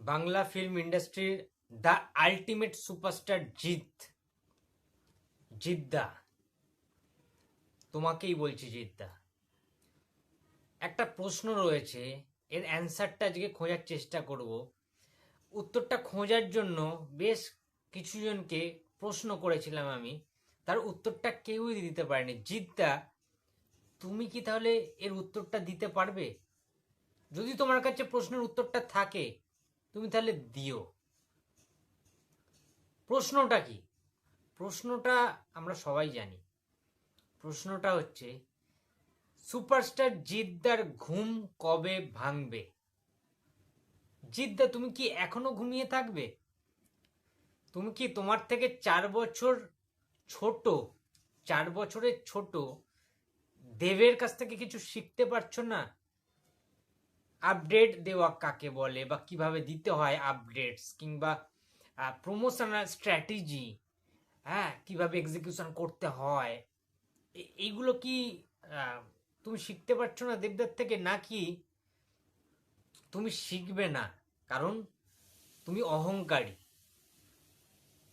Bangla film ইন্ডাস্ট্রির the ultimate superstar Jeddah, তোমাকেই বলছি জিদ্দা। একটা প্রশ্ন রয়েছে, এর অ্যান্সারটা আজকে খোঁজার চেষ্টা করব। উত্তরটা খোঁজার জন্য বেশ কিছুজনকে প্রশ্ন করেছিলাম আমি, তার উত্তরটা কেউই দিতে পারেনি। জিদ্দা, তুমি কি তাহলে এর উত্তরটা দিতে পারবে? যদি তোমার কাছে প্রশ্নের উত্তরটা থাকে তুমি তাহলে দিও। প্রশ্নটা কি? প্রশ্নটা আমরা সবাই জানি। প্রশ্নটা হচ্ছে, সুপারস্টার জিদ্দার ঘুম কবে ভাঙবে? জিদ্দা, তুমি কি এখনো ঘুমিয়ে থাকবে? তুমি কি তোমার থেকে 4 বছর ছোট, 4 বছরের ছোট দেবের কাছ থেকে কিছু শিখতে পারছো না? আপডেট দেওয়া কাকে বলে, বা কিভাবে দিতে হয় আপডেটস, কিংবা প্রমোশনাল স্ট্র্যাটেজি, হ্যাঁ, কিভাবে এক্সিকিউশন করতে হয়, এইগুলো কি আহ, তুমি শিখতে পারছো না দেবদার থেকে? নাকি তুমি শিখবে না কারণ তুমি অহংকারী?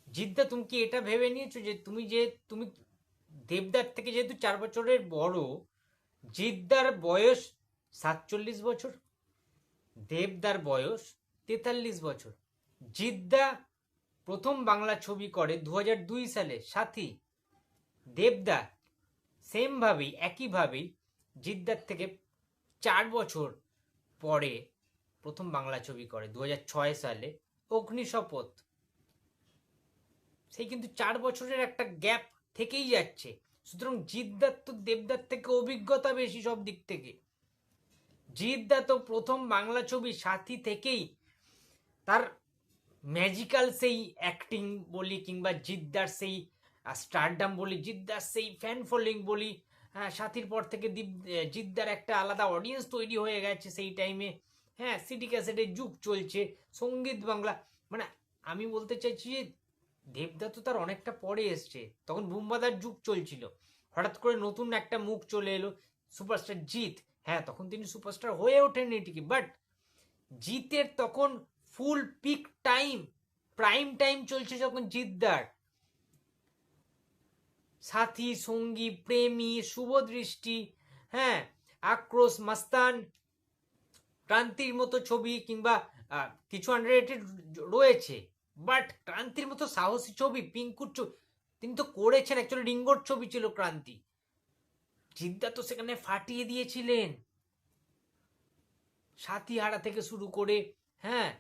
জিদ্দা, তুমি কি এটা ভেবে নিয়েছো যে তুমি দেবদার থেকে যেহেতু 4 বছরের বড়, জিদ্দার বয়স 47 বছর, দেবদার বয়স 43 বছর। জিদ্দা প্রথম বাংলা ছবি করে 2002 সালে সাথী। দেবদা সেম ভাবেই, একইভাবেই জিদ্দার থেকে 4 বছর পরে প্রথম বাংলা ছবি করে 2006 সালে অগ্নিশপথ। সেই কিন্তু 4 বছরের একটা গ্যাপ থেকেই যাচ্ছে। সুতরাং জিদ্দার তো দেবদার থেকে অভিজ্ঞতা বেশি সব দিক থেকে। জিদ্দা তো প্রথম বাংলা ছবি সাথী থেকেই তার ম্যাজিক্যাল সেই অ্যাক্টিং বলি, কিংবা জিদ্দার সেই স্টারডাম বলি, জিদ্দার সেই ফ্যান ফলোয়িং বলি, হ্যাঁ, সাথীর পর থেকে জিদ্দার একটা আলাদা অডিয়েন্স তৈরি হয়ে গেছে সেই টাইমে। হ্যাঁ, সিডি ক্যাসেটের যুগ চলছে, সঙ্গীত বাংলা, মানে আমি বলতে চাইছি যে দেবদা তো তার অনেকটা পরে এসছে, তখন বুম্বাদার যুগ চলছিল। হঠাৎ করে নতুন একটা মুখ চলে এলো, সুপারস্টার জিৎ। হ্যাঁ, তখন তিনি সুপারস্টার হয়ে ওঠেননি ঠিকই, বাট জিতের তখন ফুল পিক টাইম, প্রাইম টাইম চলছে যখন জিদ্দার। সাথী, সঙ্গী, প্রেমী, শুভদৃষ্টি, হ্যাঁ, আক্রোশ, মাস্তান, ক্রান্তির মতো ছবি, কিংবা কিছু আন্ডাররেটেড রয়েছে, বাট ক্রান্তির মতো সাহসী ছবি, পিঙ্কুর ছবি তিনি তো করেছেন। অ্যাকচুয়ালি রিঙ্গোর ছবি ছিল ক্রান্তি, জিদ্দা তো সেখানে ফাটিয়ে দিয়েছিলেন। সাথী হারা থেকে শুরু করে, হ্যাঁ,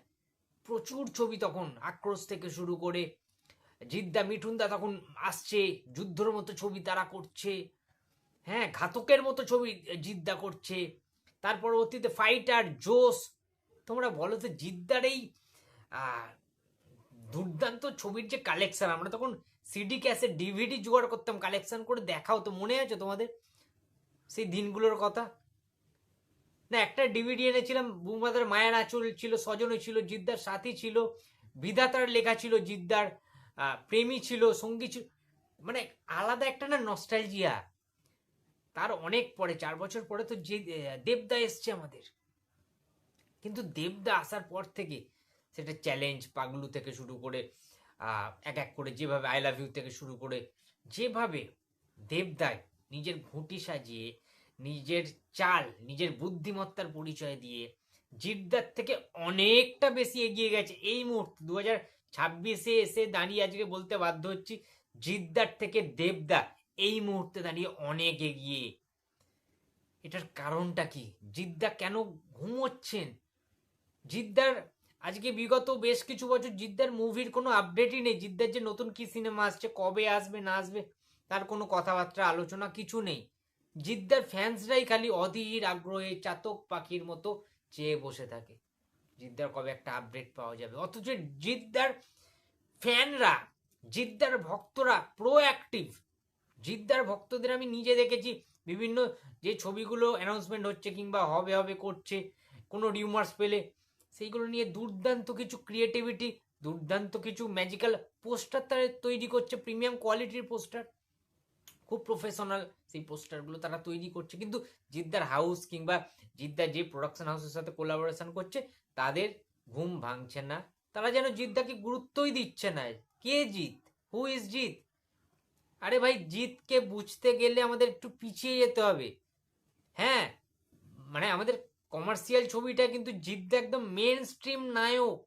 প্রচুর ছবি তখন, আক্রোশ থেকে শুরু করে, জিদ্দা মিঠুনদা তখন আসছে, যুদ্ধর মতো ছবি তারা করছে, হ্যাঁ, ঘাতকের মতো ছবি জিদ্দা করছে। তার পরবর্তীতে ফাইটার, জোস। তোমরা বলো তো, জিদ্দার এই দুর্দান্ত ছবির যে কালেকশন, আমরা তখন সিডি ক্যাসেট ডিভিডি জোগাড় করতাম, কালেকশন করে দেখাও তো, মনে আছে তোমাদের সেই দিনগুলোর কথা? না, একটা ডিভিডি এনেছিলাম, বুমাদার মায়ের আঁচল ছিল, স্বজনও ছিল, জিদ্দার সাথী ছিল, বিধাতার লেখা ছিল, জিদ্দার প্রেমী ছিল, সঙ্গী ছিল, মানে আলাদা একটা না নস্টালজিয়া। তার অনেক পরে, 4 বছর পরে তো যে দেবদা এসছে আমাদের। কিন্তু দেবদা আসার পর থেকে সেটা চ্যালেঞ্জ, পাগলু থেকে শুরু করে এক এক করে যেভাবে আই লাভ ইউ থেকে শুরু করে, যেভাবে দেবদায় নিজের ঘুঁটি সাজিয়ে, নিজের চাল, নিজের বুদ্ধিমত্তার পরিচয় দিয়ে জিদ্দার থেকে অনেকটা বেশি এগিয়ে গেছে। এই মুহূর্তে 2026-এ এসে দাঁড়িয়ে আজকে বলতে বাধ্য হচ্ছি, জিদ্দার থেকে দেবদা এই মুহূর্তে দাঁড়িয়ে অনেক এগিয়ে। এটার কারণটা কি? জিদ্দা কেন ঘুমোচ্ছেন? জিদ্দার আজকে বিগত বেশ কিছু বছর জিদ্দার মুভির কোনো আপডেটই নেই। জিদ্দার যে নতুন কি সিনেমা আসছে, কবে আসবে না আসবে, তার কোনো কথাবার্তা, আলোচনা কিছু নেই। জিদ্দার ফ্যান্সরাই খালি অধীর আগ্রহে চাতক পাখির মতো চেয়ে বসে থাকে, জিদ্দার কবে একটা আপডেট পাওয়া যাবে। অথচ জিদ্দার ফ্যানরা, জিদ্দার ভক্তরা প্রোঅ্যাক্টিভ। জিদ্দার ভক্তদের আমি নিজে দেখেছি, বিভিন্ন যে ছবিগুলো অ্যানাউন্সমেন্ট হচ্ছে কিংবা হবে হবে করছে, কোনো রিউমার্স পেলে সেইগুলো নিয়ে দুর্দান্ত কিছু ক্রিয়েটিভিটি, দুর্দান্ত কিছু ম্যাজিক্যাল পোস্টার তারা তৈরি করছে, প্রিমিয়াম কোয়ালিটির পোস্টার, খুব প্রফেশনাল সেই পোস্টারগুলো তারা তৈরি করছে। কিন্তু জিদ্দার হাউস কিংবা জিদ্দার যে প্রোডাকশন হাউসের সাথে কোলাবোরেশন করছে, তাদের ঘুম ভাঙছে না, তারা যেন জিদ্দাকে গুরুত্বই দিচ্ছে না। কে জিত? হু ইজ জিত? আরে ভাই, জিতকে বুঝতে গেলে আমাদের একটু পিছিয়ে যেতে হবে। হ্যাঁ, মানে আমাদের কমার্শিয়াল ছবিটা কিন্তু জিদ্দা একদম মেন স্ট্রিম নায়ক।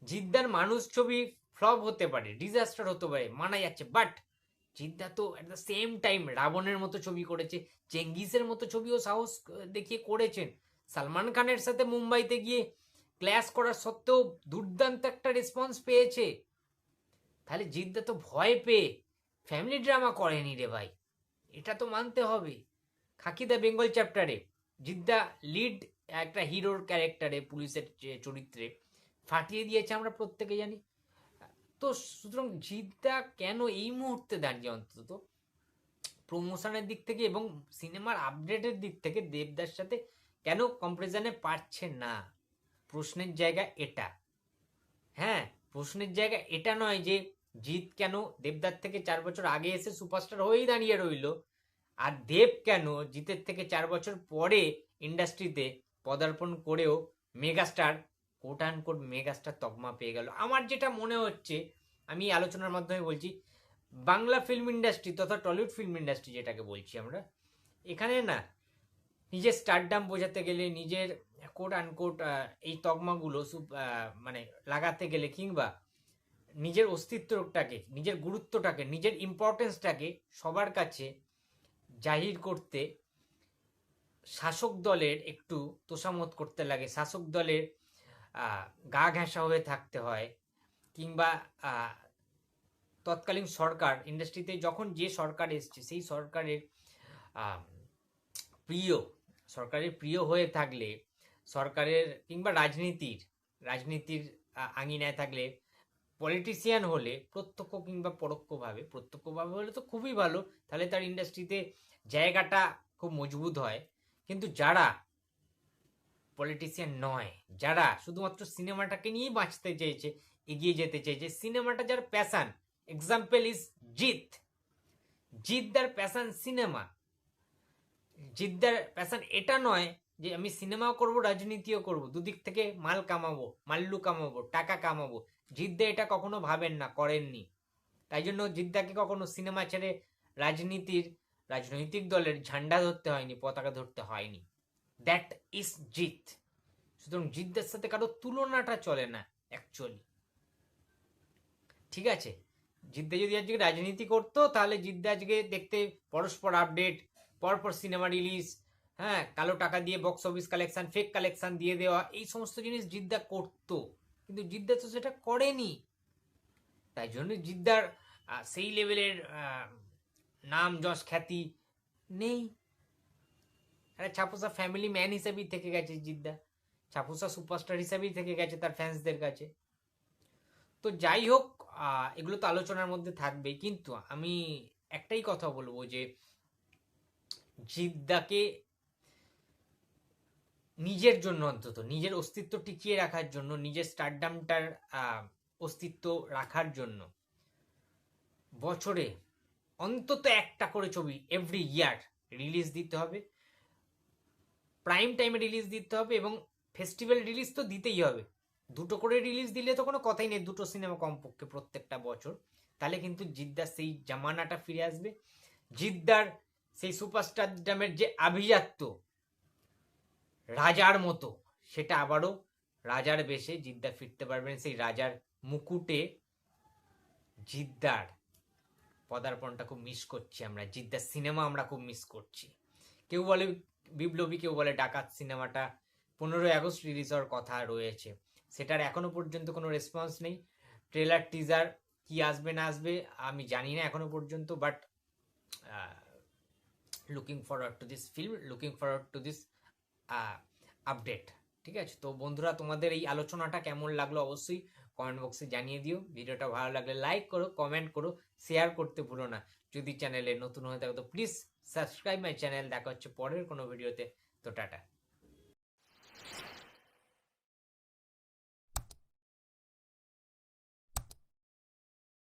জিদ্দার মানুষ ছবি ফ্লপ হতে পারে, ডিজাস্টার হতে পারে, মানা যাচ্ছে, বাট জিদ্দা তো অ্যাট দ্য সেম টাইম রাবণের মতো ছবি করেছে, চেঙ্গিসের মতো ছবিও সাহস দেখিয়ে করেছেন। সালমান খানের সাথে মুম্বাইতে গিয়ে ক্ল্যাশ করার সত্ত্বেও দুর্দান্ত একটা রেসপন্স পেয়েছে। তাহলে জিদ্দা তো ভয় পেয়ে ফ্যামিলি ড্রামা করেনি রে ভাই, এটা তো মানতে হবে। খাকি দ্য বেঙ্গল চ্যাপ্টারে জিদ্দা লিড একটা হিরোর ক্যারেক্টারে, পুলিশের চরিত্রে ফাটিয়ে দিয়েছে, আমরা প্রত্যেকে জানি। তো সুতরাং জিদ্দা কেন এই মুহূর্তে দাঁড়িয়ে অন্তত প্রমোশনের দিক থেকে এবং সিনেমার আপডেটের দিক থেকে দেবদার সাথে কেন কম্পারিজনে পারছে না, প্রশ্নের জায়গা এটা। হ্যাঁ, প্রশ্নের জায়গা এটা নয় যে জিৎ কেন দেবদার থেকে 4 বছর আগে এসে সুপারস্টার হয়েই দাঁড়িয়ে রইল, আর দেব কেন জিতের থেকে 4 বছর পরে ইন্ডাস্ট্রিতে পদার্পণ করেও megastar, quote and quote megastar তকমা পেয়ে গেল। আমার যেটা মনে হচ্ছে, আমি আলোচনার মাধ্যমে বলছি, বাংলা ফিল্ম ইন্ডাস্ট্রি তথা টলিউড ফিল্ম ইন্ডাস্ট্রি যেটাকে বলছি আমরা, এখানে না নিজের স্টারডাম বোঝাতে গেলে, নিজের কোট আনকোট এই তকমাগুলো মানে লাগাতে গেলে, কিংবা নিজের অস্তিত্বটাকে, নিজের গুরুত্বটাকে, নিজের ইম্পর্টেন্সটাকে সবার কাছে জাহির করতে শাসক দলের একটু তোষামত করতে লাগে, শাসক দলের গা ঘেঁষা হয়ে থাকতে হয়, কিংবা তৎকালীন সরকার, ইন্ডাস্ট্রিতে যখন যে সরকার এসছে সেই সরকারের প্রিয়, সরকারের প্রিয় হয়ে থাকলে, সরকারের কিংবা রাজনীতির আঙিনায় থাকলে, পলিটিশিয়ান হলে প্রত্যক্ষ কিংবা পরোক্ষভাবে হলে তো খুবই ভালো, তাহলে তার ইন্ডাস্ট্রিতে জায়গাটা খুব মজবুত হয়। কিন্তু যারা পলিটিশিয়ান নয়, যারা শুধুমাত্র সিনেমাটাকে নিয়েই বাঁচতে চেয়েছে, এগিয়ে যেতে চেয়েছে, সিনেমাটা যার প্যাশন, এক্সাম্পল ইজ জিদ্দার প্যাশন সিনেমা। জিদ্দার প্যাশন এটা নয় যে আমি সিনেমাও করব রাজনীতিও করব, দুদিক থেকে মাল্লু কামাবো, টাকা কামাবো। জিদ্দা এটা কখনো ভাবেন না, করেননি। তাই জন্য জিদ্দাকে কখনো সিনেমা ছেড়ে রাজনৈতিক দলের ঝান্ডা ধরতে হয়নি, পতাকা ধরতে হয়নি। দ্যাট ইজ জিত। সুতরাং জিদ্দার সাথে কারো তুলনাটা চলে না অ্যাকচুয়ালি, ঠিক আছে? জিদ্দা যদি আজকে রাজনীতি করতো, তাহলে জিদ্দা আজকে দেখতে পরস্পর আপডেট, পরপর সিনেমা রিলিজ, হ্যাঁ, কালো টাকা দিয়ে box office collection, fake collection দিয়ে দেওয়া, এই সমস্ত জিনিস জিদ্দা করতো। কিন্তু জিদ্দা তো সেটা করেনি। তাই জন্য জিদ্দার সেই লেভেলের নাম যশ খ্যাতি নেই। একটা ছাপোসা ফ্যামিলি ম্যান হিসেবেই থেকে গেছে জিদ্দা, ছাপোসা সুপারস্টার হিসেবেই থেকে গেছে তার ফ্যান্সদের কাছে। তো যাই হোক, এগুলো তো আলোচনার মধ্যে থাকবে, কিন্তু আমি একটাই কথা বলবো যে জিদ্দাকে নিজের জন্য, অন্তত নিজের অস্তিত্ব টিকিয়ে রাখার জন্য, নিজের স্টারডামটার অস্তিত্ব রাখার জন্য বছরে অন্তত একটা করে ছবি এভরি ইয়ার রিলিজ দিতে হবে, প্রাইম টাইমে রিলিজ দিতে হবে, এবং ফেস্টিভ্যাল রিলিজ তো দিতেই হবে। 2টো করে রিলিজ দিলে তো কোনো কথাই নেই, 2টো সিনেমা কমপক্ষে প্রত্যেকটা বছর। তাহলে কিন্তু জিদ্দার সেই জামানাটা ফিরে আসবে, জিদ্দার সেই সুপারস্টারডামের যে আভিজাত্য, রাজার মতো, সেটা আবারও রাজার বেশে জিদ্দা ফিরতে পারবেন, সেই রাজার মুকুটে। জিদ্দার পদার্পণটা খুব মিস করছি আমরা, জিদ্দার সিনেমা আমরা খুব মিস করছি। কেউ বলে বিপ্লবী, কেউ বলে ডাকাত সিনেমাটা 15ই আগস্ট রিলিজ হওয়ার কথা রয়েছে, সেটার এখনো পর্যন্ত কোনো রেসপন্স নেই। ট্রেলার টিজার কি আসবে না আসবে আমি জানি না এখনো পর্যন্ত, but looking forward to this film, looking forward to this update. ঠিক আছে, তো বন্ধুরা, তোমাদের এই আলোচনাটা কেমন লাগলো অবশ্যই কমেন্ট বক্সে জানিয়ে দিও। ভিডিওটা ভালো লাগলে লাইক করো, কমেন্ট করো, শেয়ার করতে ভুলো না। যদি চ্যানেলে নতুন হয়ে থাকো তো প্লিজ সাবস্ক্রাইব মাই চ্যানেল। দেখা হচ্ছে পরের কোনো ভিডিওতে। তো টাটা।